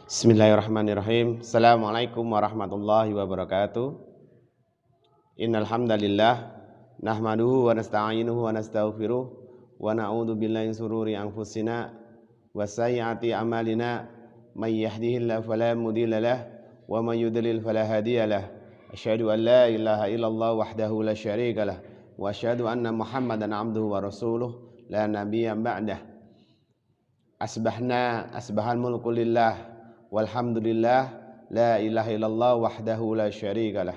Bismillahirrahmanirrahim. Assalamualaikum warahmatullahi wabarakatuh. Innal hamdalillah nahmaduhu wa nasta'inuhu wa nastaghfiruh wa na'udzu billahi min shururi anfusina wa sayyiati a'malina may yahdihillahu fala mudilla lahu wa may yudlil fala hadiya lahu. Asyhadu an la ilaha illallah wahdahu la syarika lahu wa asyhadu anna Muhammadan 'abduhu wa rasuluh la nabiyya ba'dah. Asbahal mulku lillah walhamdulillah la ilaha illallah wahdahu la syarikalah.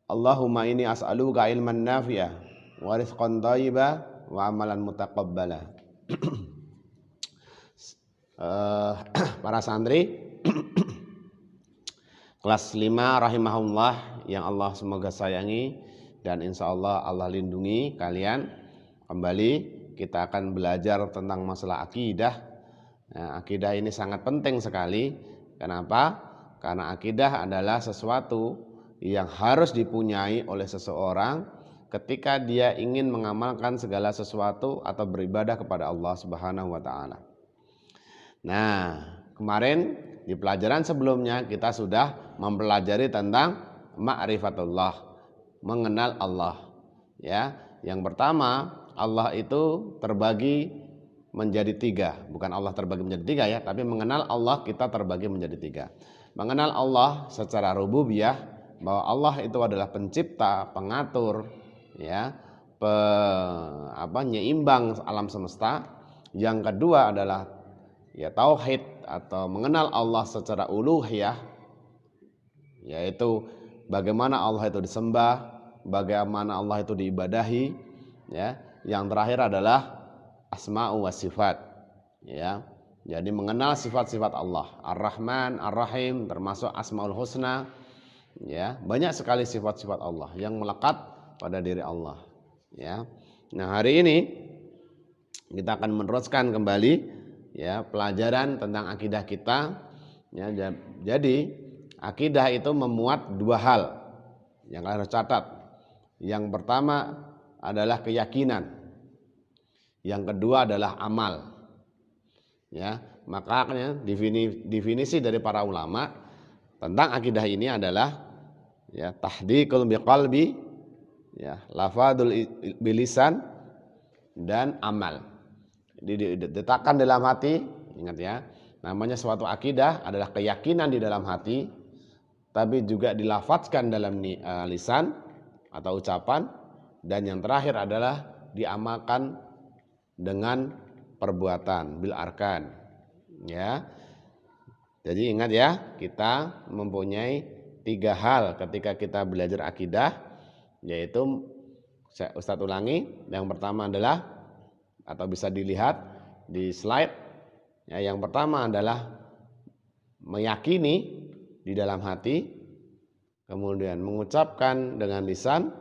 Allahumma inni as'aluka ilman nafi'a wa rizqan thayyiba wa amalan mutaqabbala. Para santri kelas 5 rahimahullah yang Allah semoga sayangi dan insyaallah Allah lindungi kalian. Kembali kita akan belajar tentang masalah akidah. Nah, akidah ini sangat penting sekali. Kenapa? Karena akidah adalah sesuatu yang harus dipunyai oleh seseorang ketika dia ingin mengamalkan segala sesuatu atau beribadah kepada Allah Subhanahu wa taala. Nah, kemarin di pelajaran sebelumnya kita sudah mempelajari tentang ma'rifatullah, mengenal Allah. Ya, yang pertama, Allah itu terbagi menjadi 3, bukan Allah terbagi menjadi 3 ya, tapi mengenal Allah kita terbagi menjadi 3. Mengenal Allah secara rububiyah, bahwa Allah itu adalah pencipta, pengatur, ya, penyeimbang alam semesta. Yang kedua adalah ya tauhid atau mengenal Allah secara uluhiyah, yaitu bagaimana Allah itu disembah, bagaimana Allah itu diibadahi, ya. Yang terakhir adalah asma'u wa sifat, ya. Jadi mengenal sifat-sifat Allah, Ar-Rahman, Ar-Rahim, termasuk Asmaul Husna, ya. Banyak sekali sifat-sifat Allah yang melekat pada diri Allah, ya. Nah, hari ini kita akan meneruskan kembali ya pelajaran tentang akidah kita, ya. Jadi akidah itu memuat 2 hal yang harus catat. Yang pertama adalah keyakinan. Yang kedua adalah amal. Ya, makanya definisi dari para ulama tentang akidah ini adalah ya tahdiqul biqalbi, ya, lafadul bilisan dan amal. Diletakkan dalam hati, ingat ya. Namanya suatu akidah adalah keyakinan di dalam hati, tapi juga dilafadzkan dalam lisan atau ucapan, dan yang terakhir adalah diamalkan dengan perbuatan bil arkan, ya. Jadi ingat ya, kita mempunyai 3 hal ketika kita belajar akidah, yaitu Ustadz ulangi. Yang pertama adalah, atau bisa dilihat di slide ya, yang pertama adalah meyakini di dalam hati, kemudian mengucapkan dengan lisan,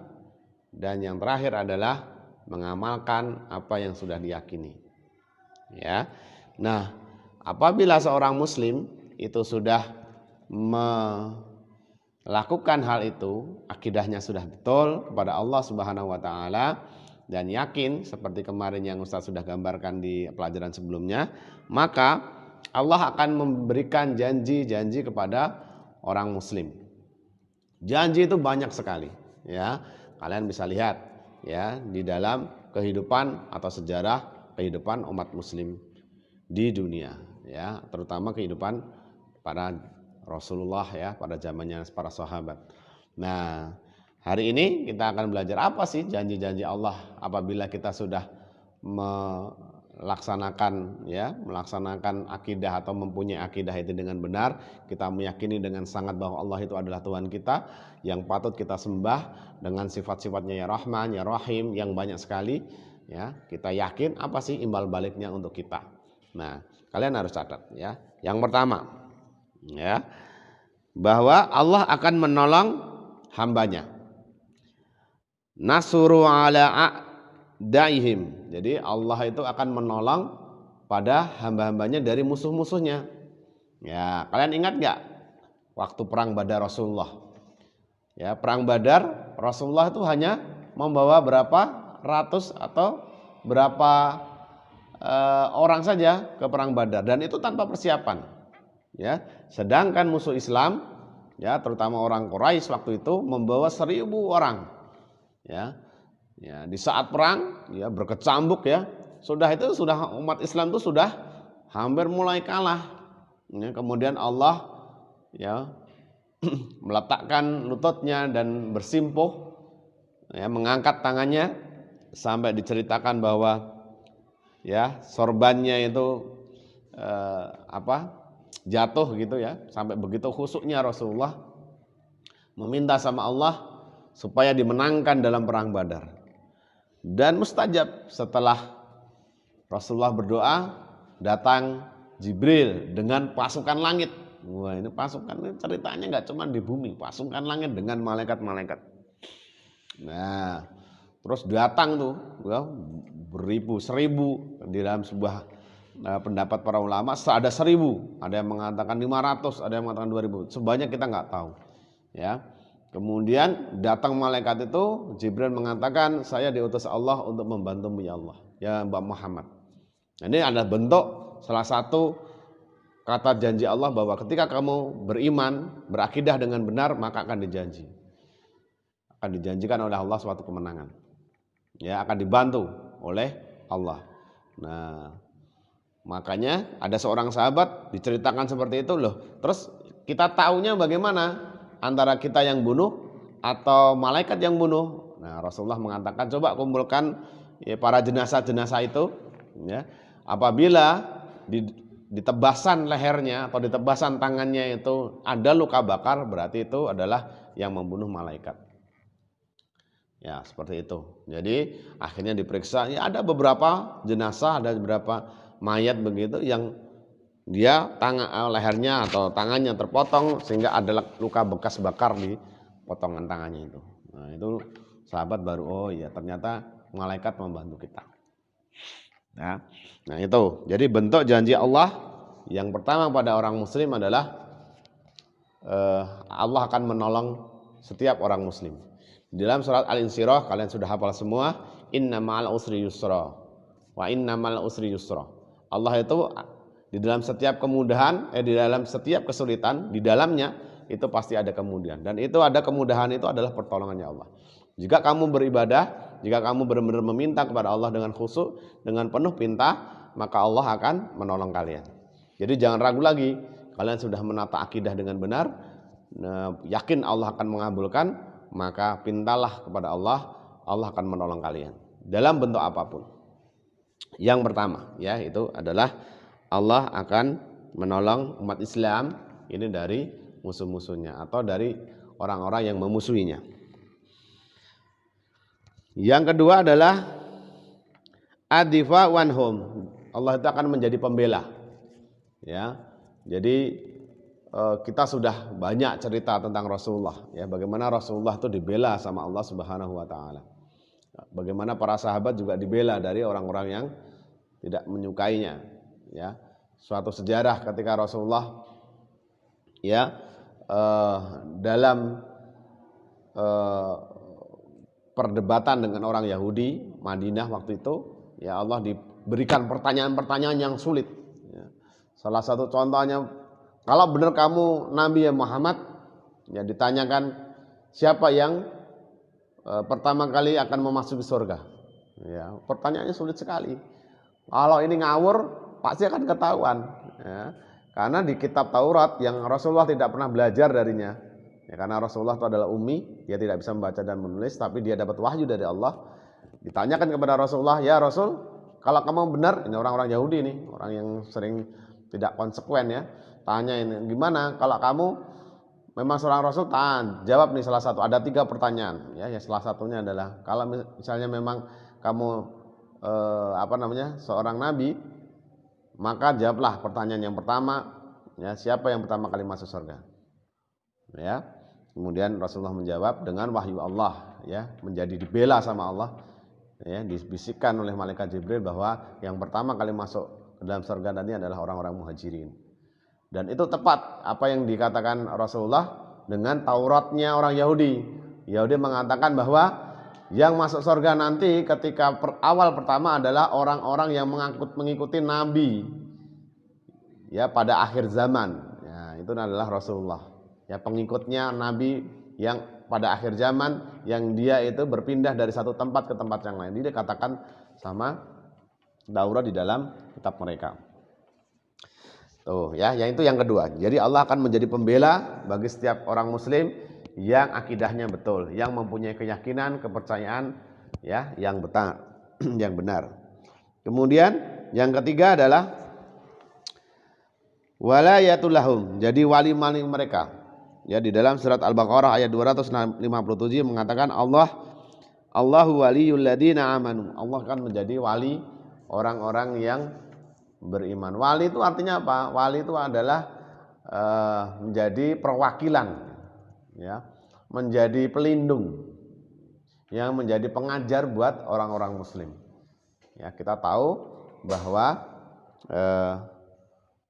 dan yang terakhir adalah mengamalkan apa yang sudah diyakini. Ya. Nah, apabila seorang muslim itu sudah melakukan hal itu, akidahnya sudah betul kepada Allah Subhanahu wa taala dan yakin seperti kemarin yang Ustaz sudah gambarkan di pelajaran sebelumnya, maka Allah akan memberikan janji-janji kepada orang muslim. Janji itu banyak sekali, ya. Kalian bisa lihat ya di dalam kehidupan atau sejarah kehidupan umat muslim di dunia, ya, terutama kehidupan para Rasulullah ya pada zamannya para sahabat. Nah, hari ini kita akan belajar apa sih janji-janji Allah apabila kita sudah melaksanakan akidah atau mempunyai akidah itu dengan benar, kita meyakini dengan sangat bahwa Allah itu adalah Tuhan kita yang patut kita sembah dengan sifat-sifatnya ya Rahman, ya Rahim yang banyak sekali, ya. Kita yakin apa sih imbal baliknya untuk kita. Nah, kalian harus catat ya. Yang pertama, ya, bahwa Allah akan menolong hambanya. Nasru ala daihim. Jadi Allah itu akan menolong pada hamba-hambanya dari musuh-musuhnya. Ya, kalian ingat nggak waktu perang Badar Rasulullah? Ya, perang Badar Rasulullah itu hanya membawa berapa ratus atau berapa orang saja ke perang Badar, dan itu tanpa persiapan. Ya, sedangkan musuh Islam, ya terutama orang Quraisy waktu itu membawa 1.000 orang. Ya, ya di saat perang, ya berkecambuk ya, sudah umat Islam itu sudah hampir mulai kalah. Ya, kemudian Allah ya meletakkan lututnya dan bersimpuh, ya mengangkat tangannya sampai diceritakan bahwa ya sorbannya itu jatuh gitu ya, sampai begitu khusyuknya Rasulullah meminta sama Allah supaya dimenangkan dalam perang Badar. Dan mustajab, setelah Rasulullah berdoa, datang Jibril dengan pasukan langit. Wah, ini pasukan ini ceritanya nggak cuma di bumi, pasukan langit dengan malaikat-malaikat. Nah, terus datang tuh ya, beribu, 1.000 di dalam sebuah pendapat para ulama ada 1.000, ada yang mengatakan 500, ada yang mengatakan 2.000, sebanyak kita nggak tahu. Ya, kemudian datang malaikat itu, Jibril mengatakan, saya diutus Allah untuk membantumu ya Allah, ya Mbak Muhammad. Ini adalah bentuk salah satu kata janji Allah bahwa ketika kamu beriman, berakidah dengan benar, maka akan dijanjikan oleh Allah suatu kemenangan. Ya, akan dibantu oleh Allah. Nah, makanya ada seorang sahabat diceritakan seperti itu loh. Terus kita taunya bagaimana? Antara kita yang bunuh atau malaikat yang bunuh? Nah, Rasulullah mengatakan, coba kumpulkan ya, para jenazah-jenazah itu. Ya, apabila di tebasan lehernya atau di tebasan tangannya itu ada luka bakar, berarti itu adalah yang membunuh malaikat. Ya, seperti itu. Jadi akhirnya diperiksa, ya ada beberapa jenazah, ada beberapa mayat begitu yang dia lehernya atau tangannya terpotong sehingga ada luka bekas bakar di potongan tangannya itu. Nah, itu sahabat baru, oh iya ternyata malaikat membantu kita. Ya. Nah, itu. Jadi bentuk janji Allah yang pertama pada orang muslim adalah Allah akan menolong setiap orang muslim. Di dalam surat Al-Insyirah kalian sudah hafal semua, inna ma'al usri yusra wa inna ma'al usri yusra. Allah itu di dalam setiap kemudahan, di dalam setiap kesulitan, di dalamnya itu pasti ada kemudahan. Dan itu ada kemudahan itu adalah pertolongannya Allah. Jika kamu beribadah, jika kamu benar-benar meminta kepada Allah dengan khusyuk, dengan penuh pinta, maka Allah akan menolong kalian. Jadi jangan ragu lagi, kalian sudah menata akidah dengan benar, yakin Allah akan mengabulkan, maka pintalah kepada Allah, Allah akan menolong kalian dalam bentuk apapun. Yang pertama ya itu adalah Allah akan menolong umat Islam ini dari musuh-musuhnya atau dari orang-orang yang memusuhinya. Yang kedua adalah ad-difa wanhum. Allah itu akan menjadi pembela. Ya. Jadi kita sudah banyak cerita tentang Rasulullah ya, bagaimana Rasulullah itu dibela sama Allah Subhanahu wa taala. Bagaimana para sahabat juga dibela dari orang-orang yang tidak menyukainya ya. Suatu sejarah ketika Rasulullah ya dalam perdebatan dengan orang Yahudi Madinah waktu itu ya, Allah diberikan pertanyaan-pertanyaan yang sulit ya. Salah satu contohnya, kalau benar kamu Nabi ya Muhammad, ya ditanyakan siapa yang pertama kali akan memasuki surga. Ya, pertanyaannya sulit sekali. Kalau ini ngawur pasti akan ketahuan. Ya. Karena di kitab Taurat yang Rasulullah tidak pernah belajar darinya. Ya, karena Rasulullah itu adalah ummi, dia tidak bisa membaca dan menulis, tapi dia dapat wahyu dari Allah. Ditanyakan kepada Rasulullah, ya Rasul, kalau kamu benar, ini orang-orang Yahudi nih, orang yang sering tidak konsekuen ya. Tanya ini, gimana kalau kamu memang seorang Rasul? Jawab nih salah satu. Ada 3 pertanyaan. Ya, salah satunya adalah kalau misalnya memang kamu seorang Nabi, maka jawablah pertanyaan yang pertama. Ya, siapa yang pertama kali masuk surga? Ya, kemudian Rasulullah menjawab dengan wahyu Allah. Ya, menjadi dibela sama Allah. Ya, dibisikkan oleh malaikat Jibril bahwa yang pertama kali masuk ke dalam surga tadi adalah orang-orang muhajirin. Dan itu tepat apa yang dikatakan Rasulullah dengan Tauratnya orang Yahudi. Yahudi mengatakan bahwa yang masuk surga nanti ketika awal pertama adalah orang-orang yang mengikuti Nabi ya pada akhir zaman itu adalah Rasulullah. Ya, pengikutnya Nabi yang pada akhir zaman yang dia itu berpindah dari satu tempat ke tempat yang lain. Dia dikatakan sama Daurat di dalam kitab mereka. Tuh ya, yang itu yang kedua. Jadi Allah akan menjadi pembela bagi setiap orang muslim yang akidahnya betul, yang mempunyai keyakinan, kepercayaan ya yang benar, yang benar. Kemudian yang ketiga adalah walayatul lahum. Jadi wali-wali mereka. Ya, di dalam surat Al-Baqarah ayat 257 mengatakan Allahu waliyul ladina amanu. Allah kan menjadi wali orang-orang yang beriman. Wali itu artinya apa? Wali itu adalah menjadi perwakilan, ya, menjadi pelindung, yang menjadi pengajar buat orang-orang muslim. Ya, kita tahu bahwa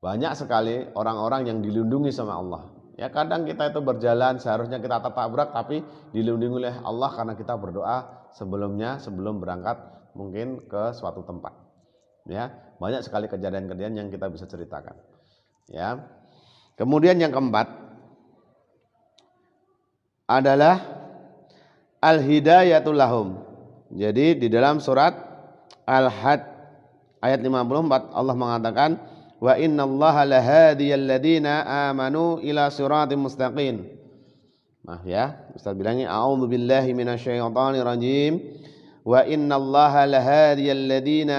banyak sekali orang-orang yang dilindungi sama Allah. Ya, kadang kita itu berjalan seharusnya kita tertabrak tapi dilindungi oleh Allah karena kita berdoa sebelum berangkat mungkin ke suatu tempat. Ya, banyak sekali kejadian-kejadian yang kita bisa ceritakan. Ya. Kemudian yang keempat adalah al-hidayatul lahum. Jadi di dalam surat Al-Had ayat 54 Allah mengatakan wa innallaha lahadiyal ladzina amanu ila siratim mustaqim. Nah ya, Ustaz bilangnya a'udzubillahi minasyaitonir rajim. Wa innallaha lahadiyal ladzina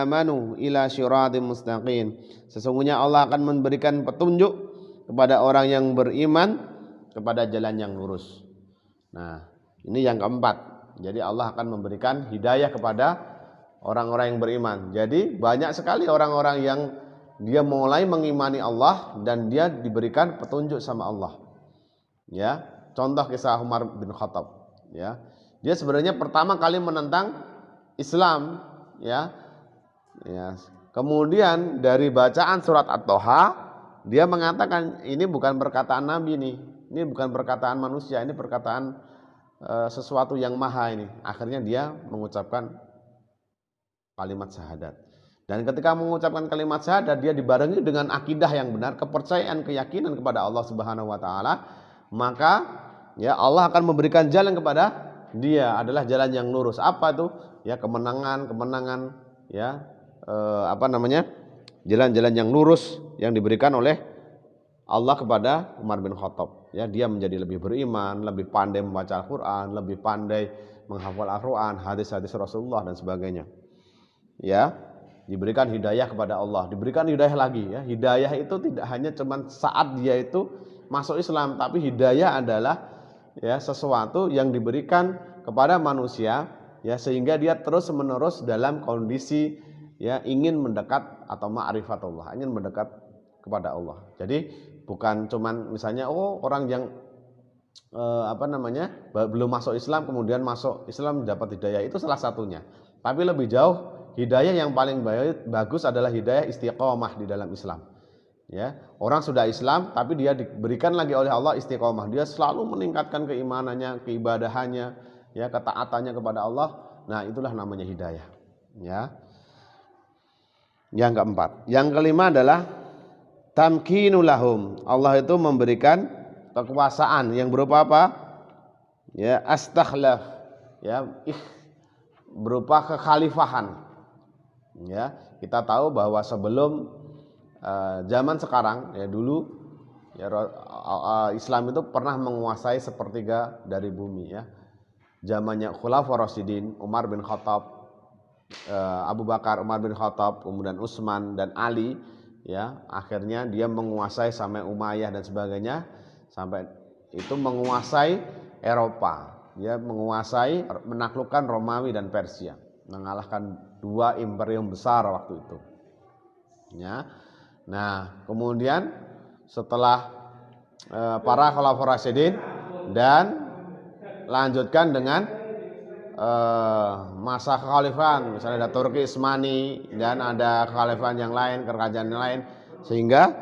amanu ila siratim mustaqim. Sesungguhnya Allah akan memberikan petunjuk kepada orang yang beriman kepada jalan yang lurus. Nah, ini yang keempat. Jadi Allah akan memberikan hidayah kepada orang-orang yang beriman. Jadi banyak sekali orang-orang yang dia mulai mengimani Allah dan dia diberikan petunjuk sama Allah. Ya, contoh kisah Umar bin Khattab. Ya, dia sebenarnya pertama kali menentang Islam. Ya, ya. Kemudian dari bacaan surat At-Toha, dia mengatakan ini bukan perkataan Nabi nih, ini bukan perkataan manusia, ini perkataan sesuatu yang maha ini. Akhirnya dia mengucapkan kalimat syahadat. Dan ketika mengucapkan kalimat syahadat, dia dibarengi dengan akidah yang benar, kepercayaan, keyakinan kepada Allah Subhanahu wa taala, maka ya Allah akan memberikan jalan kepada dia adalah jalan yang lurus. Apa itu? Ya kemenangan ya jalan-jalan yang lurus yang diberikan oleh Allah kepada Umar bin Khattab. Ya, dia menjadi lebih beriman, lebih pandai membaca Al-Qur'an, lebih pandai menghafal Al-Qur'an, hadis-hadis Rasulullah dan sebagainya. Ya, diberikan hidayah kepada Allah, diberikan hidayah lagi ya. Hidayah itu tidak hanya cuman saat dia itu masuk Islam, tapi hidayah adalah ya sesuatu yang diberikan kepada manusia ya sehingga dia terus-menerus dalam kondisi ya ingin mendekat atau ma'rifatullah, ingin mendekat kepada Allah. Jadi bukan cuman misalnya orang yang belum masuk Islam kemudian masuk Islam dapat hidayah, itu salah satunya. Tapi lebih jauh hidayah yang paling bagus adalah hidayah istiqomah di dalam Islam. Ya, orang sudah Islam tapi dia diberikan lagi oleh Allah istiqomah. Dia selalu meningkatkan keimanannya, keibadahannya, ya ketaatannya kepada Allah. Nah, itulah namanya hidayah. Ya. Yang keempat, yang kelima adalah tamkinul lahum. Allah itu memberikan kekuasaan yang berupa apa? Ya, astakhlaf. Ya, berupa kekhalifahan. Ya, kita tahu bahwa sebelum zaman sekarang ya dulu ya Islam itu pernah menguasai sepertiga dari bumi ya. Zamannya Khulafaur Rasyidin, Umar bin Khattab, Abu Bakar, Umar bin Khattab, kemudian Utsman dan Ali ya, akhirnya dia menguasai sampai Umayyah dan sebagainya, sampai itu menguasai Eropa, ya menguasai, menaklukkan Romawi dan Persia, mengalahkan dua imperium besar waktu itu. Ya. Nah, kemudian setelah para Khulafaur Rasyidin dan lanjutkan dengan masa kekhalifahan, misalnya ada Turki Utsmani dan ada kekhalifahan yang lain, kerajaan yang lain, sehingga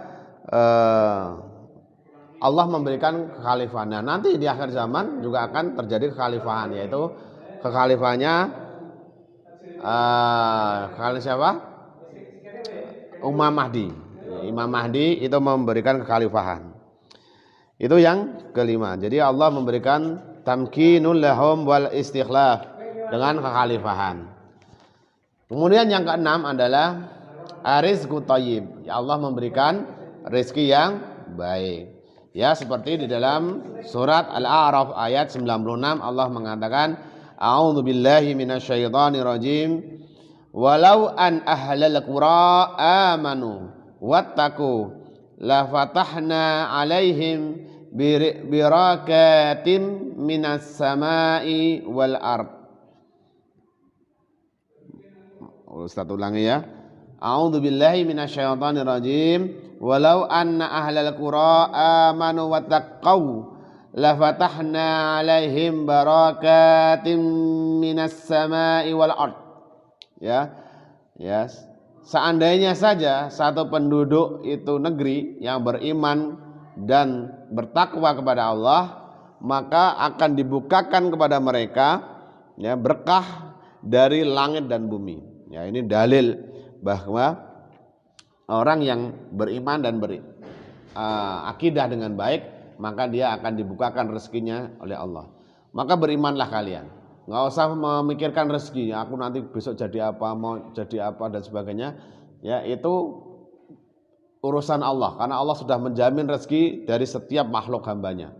Allah memberikan kekhalifahan. Nah, nanti di akhir zaman juga akan terjadi kekhalifahan, yaitu kekhalifahannya khalifah siapa? Umar Mahdi. Imam Mahdi itu memberikan kekhalifahan. Itu yang kelima. Jadi Allah memberikan tamkinul lahum wal istikhlaf dengan kekhalifahan. Kemudian yang keenam adalah arizqu thayyib. Ya Allah memberikan rezeki yang baik. Ya, seperti di dalam surat Al-A'raf ayat 96 Allah mengatakan, a'udzubillahi minasyaitonir rajim. Walau an ahlal qura amanu wattaqu la fatahna alaihim birakatin minas samai wal ard. Ustaz ulangi ya. A'udzubillahi minasyaitonir rajim. Walau anna ahlal qura amanu wattaqau la fatahna alaihim barakatim minas samai wal ard. Ya. Ya. Seandainya saja satu penduduk itu negeri yang beriman dan bertakwa kepada Allah, maka akan dibukakan kepada mereka ya berkah dari langit dan bumi. Ya, ini dalil bahwa orang yang beriman dan akidah dengan baik, maka dia akan dibukakan rezekinya oleh Allah. Maka berimanlah kalian. Nggak usah memikirkan rezeki, aku nanti besok jadi apa, mau jadi apa dan sebagainya. Ya, itu urusan Allah, karena Allah sudah menjamin rezeki dari setiap makhluk hambanya.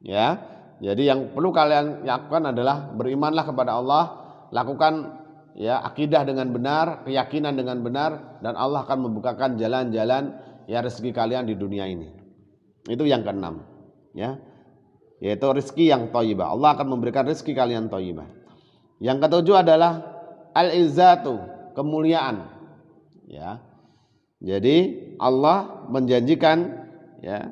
Ya, jadi yang perlu kalian lakukan adalah berimanlah kepada Allah, lakukan ya akidah dengan benar, keyakinan dengan benar, dan Allah akan membukakan jalan-jalan ya rezeki kalian di dunia ini. Itu yang keenam, ya, yaitu rezeki yang thayyibah. Allah akan memberikan rezeki kalian thayyibah. Yang ketujuh adalah al-izzatu, kemuliaan. Ya, jadi Allah menjanjikan ya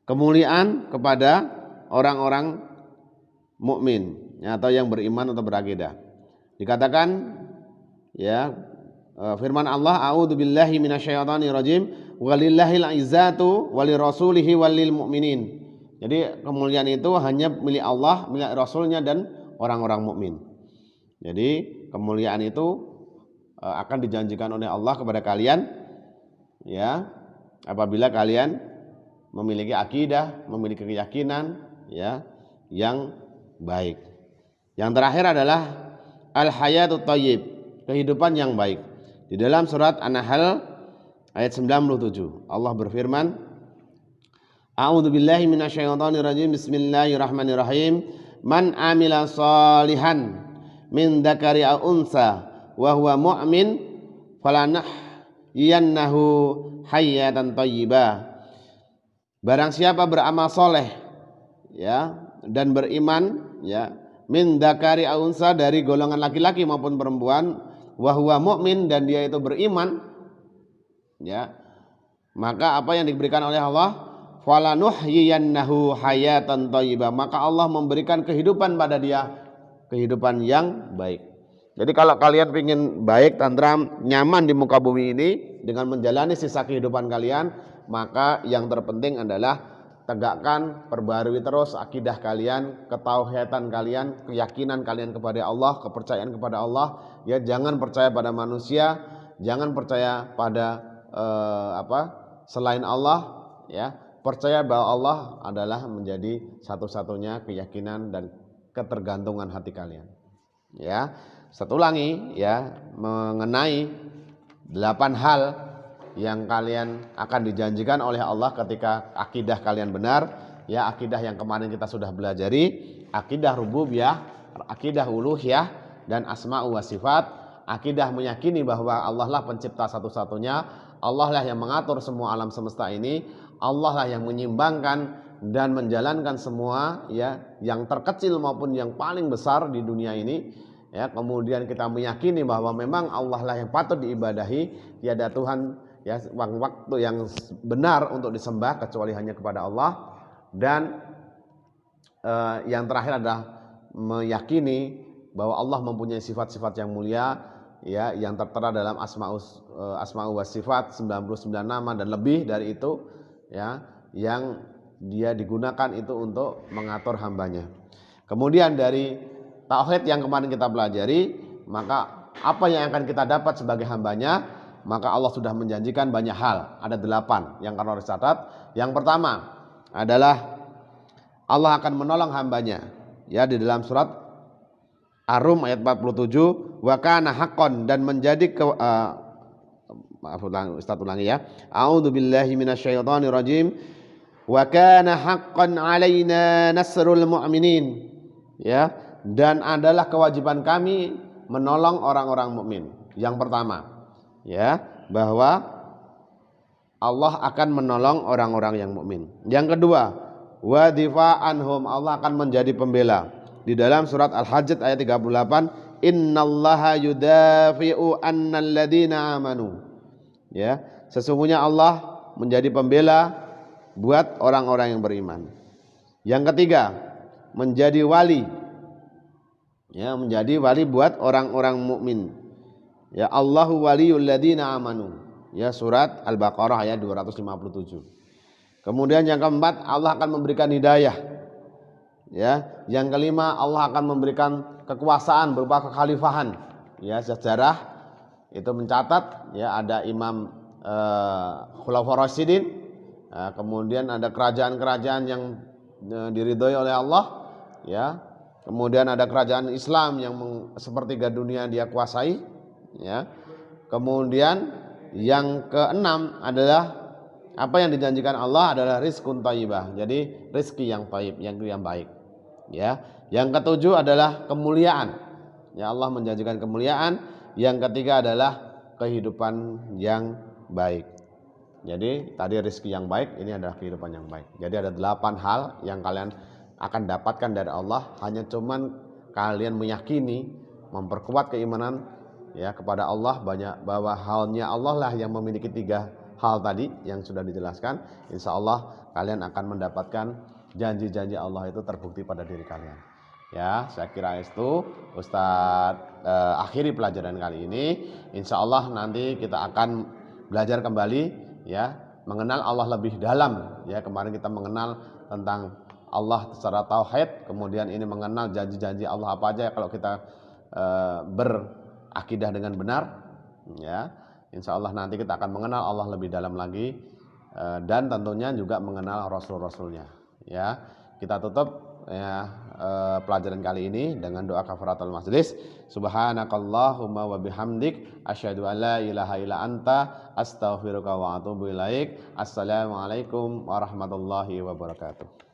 kemuliaan kepada orang-orang mukmin ya, atau yang beriman atau berakidah. Dikatakan ya firman Allah, a'udzubillahi minasyaitonir rajim, walillahil izzatu walirrasulihi walil mu'minin. Jadi kemuliaan itu hanya milik Allah, milik Rasulnya dan orang-orang mukmin. Jadi kemuliaan itu akan dijanjikan oleh Allah kepada kalian ya apabila kalian memiliki akidah, memiliki keyakinan ya yang baik. Yang terakhir adalah al-hayatut thayyib, kehidupan yang baik. Di dalam surat An-Nahl ayat 97 Allah berfirman, a'udzubillahi minasyaitonir rajim, bismillahirrahmanirrahim, man amila shalihan min dzakari aw unsa wa huwa mu'min falanahyiyannahu hayatan thayyibah. Barang siapa beramal soleh ya dan beriman ya min dzakari aw unsa, dari golongan laki-laki maupun perempuan, wa huwa mu'min, dan dia itu beriman ya, maka apa yang diberikan oleh Allah, falanuhyiyannahu hayatan thayyibah, maka Allah memberikan kehidupan pada dia, kehidupan yang baik. Jadi kalau kalian ingin baik, tentram, nyaman di muka bumi ini dengan menjalani sisa kehidupan kalian, maka yang terpenting adalah tegakkan, perbarui terus akidah kalian, ketauhidan kalian, keyakinan kalian kepada Allah, kepercayaan kepada Allah. Ya, jangan percaya pada manusia, jangan percaya pada selain Allah. Ya, percaya bahwa Allah adalah menjadi satu-satunya keyakinan dan ketergantungan hati kalian. Ya, satu ulangi ya mengenai 8 hal yang kalian akan dijanjikan oleh Allah ketika akidah kalian benar. Ya, akidah yang kemarin kita sudah belajari, akidah rububiyah, akidah uluhiyah, dan asma'u wa sifat. Akidah meyakini bahwa Allah lah pencipta satu-satunya, Allah lah yang mengatur semua alam semesta ini, Allah lah yang menyimbangkan dan menjalankan semua ya, yang terkecil maupun yang paling besar di dunia ini. Ya, kemudian kita meyakini bahwa memang Allah lah yang patut diibadahi, tiada Tuhan ya waktu yang benar untuk disembah kecuali hanya kepada Allah. Dan yang terakhir adalah meyakini bahwa Allah mempunyai sifat-sifat yang mulia ya, yang tertera dalam asma'u wa sifat, 99 nama dan lebih dari itu ya, yang dia digunakan itu untuk mengatur hambanya. Kemudian dari tauhid yang kemarin kita pelajari, maka apa yang akan kita dapat sebagai hambanya, maka Allah sudah menjanjikan banyak hal. Ada 8 yang harus catat. Yang pertama adalah Allah akan menolong hambanya. Ya, di dalam surat Ar-Rum ayat 47, wa kana haqqan, dan menjadi maaf Ustaz ulangi ya. A'udzubillahi minasyaitonirrajim. Wa kana haqqan 'alaina nasrul mu'minin. Ya, dan adalah kewajiban kami menolong orang-orang mukmin. Yang pertama, ya, bahwa Allah akan menolong orang-orang yang mukmin. Yang kedua, wa difa'anhum, Allah akan menjadi pembela. Di dalam surat Al-Hajj ayat 38, innallaha yudafi'u annal ladzina amanu. Ya, sesungguhnya Allah menjadi pembela buat orang-orang yang beriman. Yang ketiga, menjadi wali. Ya, menjadi wali buat orang-orang mukmin. Ya, Allahu waliyul ladzina amanu. Ya, surat Al-Baqarah ayat 257. Kemudian yang keempat, Allah akan memberikan hidayah. Ya, yang kelima, Allah akan memberikan kekuasaan berupa kekhalifahan. Ya, sejarah itu mencatat, ya, ada Imam Khulafaur Rasyidin, kemudian ada kerajaan-kerajaan yang diridhoi oleh Allah, ya. Kemudian ada kerajaan Islam yang sepertiga dunia dia kuasai, ya. Kemudian yang keenam adalah apa yang dijanjikan Allah adalah rizqun thayyibah. Jadi rezeki yang thayyib, yang baik. Ya. Yang ketujuh adalah kemuliaan. Ya, Allah menjanjikan kemuliaan. Yang ketiga adalah kehidupan yang baik. Jadi tadi rezeki yang baik, ini adalah kehidupan yang baik. Jadi ada 8 hal yang kalian akan dapatkan dari Allah. Hanya cuman kalian meyakini, memperkuat keimanan, ya, kepada Allah, banyak bahwa halnya Allah lah yang memiliki 3 hal tadi yang sudah dijelaskan. Insya Allah kalian akan mendapatkan janji-janji Allah itu terbukti pada diri kalian. Ya, saya kira itu Ustadz akhiri pelajaran kali ini. Insya Allah nanti kita akan belajar kembali, ya, mengenal Allah lebih dalam. Ya, kemarin kita mengenal tentang Allah secara tauhid, kemudian ini mengenal janji-janji Allah apa aja kalau kita berakidah dengan benar. Ya, insya Allah nanti kita akan mengenal Allah lebih dalam lagi, dan tentunya juga mengenal Rasul-Rasulnya. Ya, kita tutup, ya, pelajaran kali ini dengan doa kafaratul majlis. Subhanakallahumma wa bihamdik asyhadu an la ilaha illa anta astaghfiruka wa atubu ilaik. Assalamualaikum warahmatullahi wabarakatuh.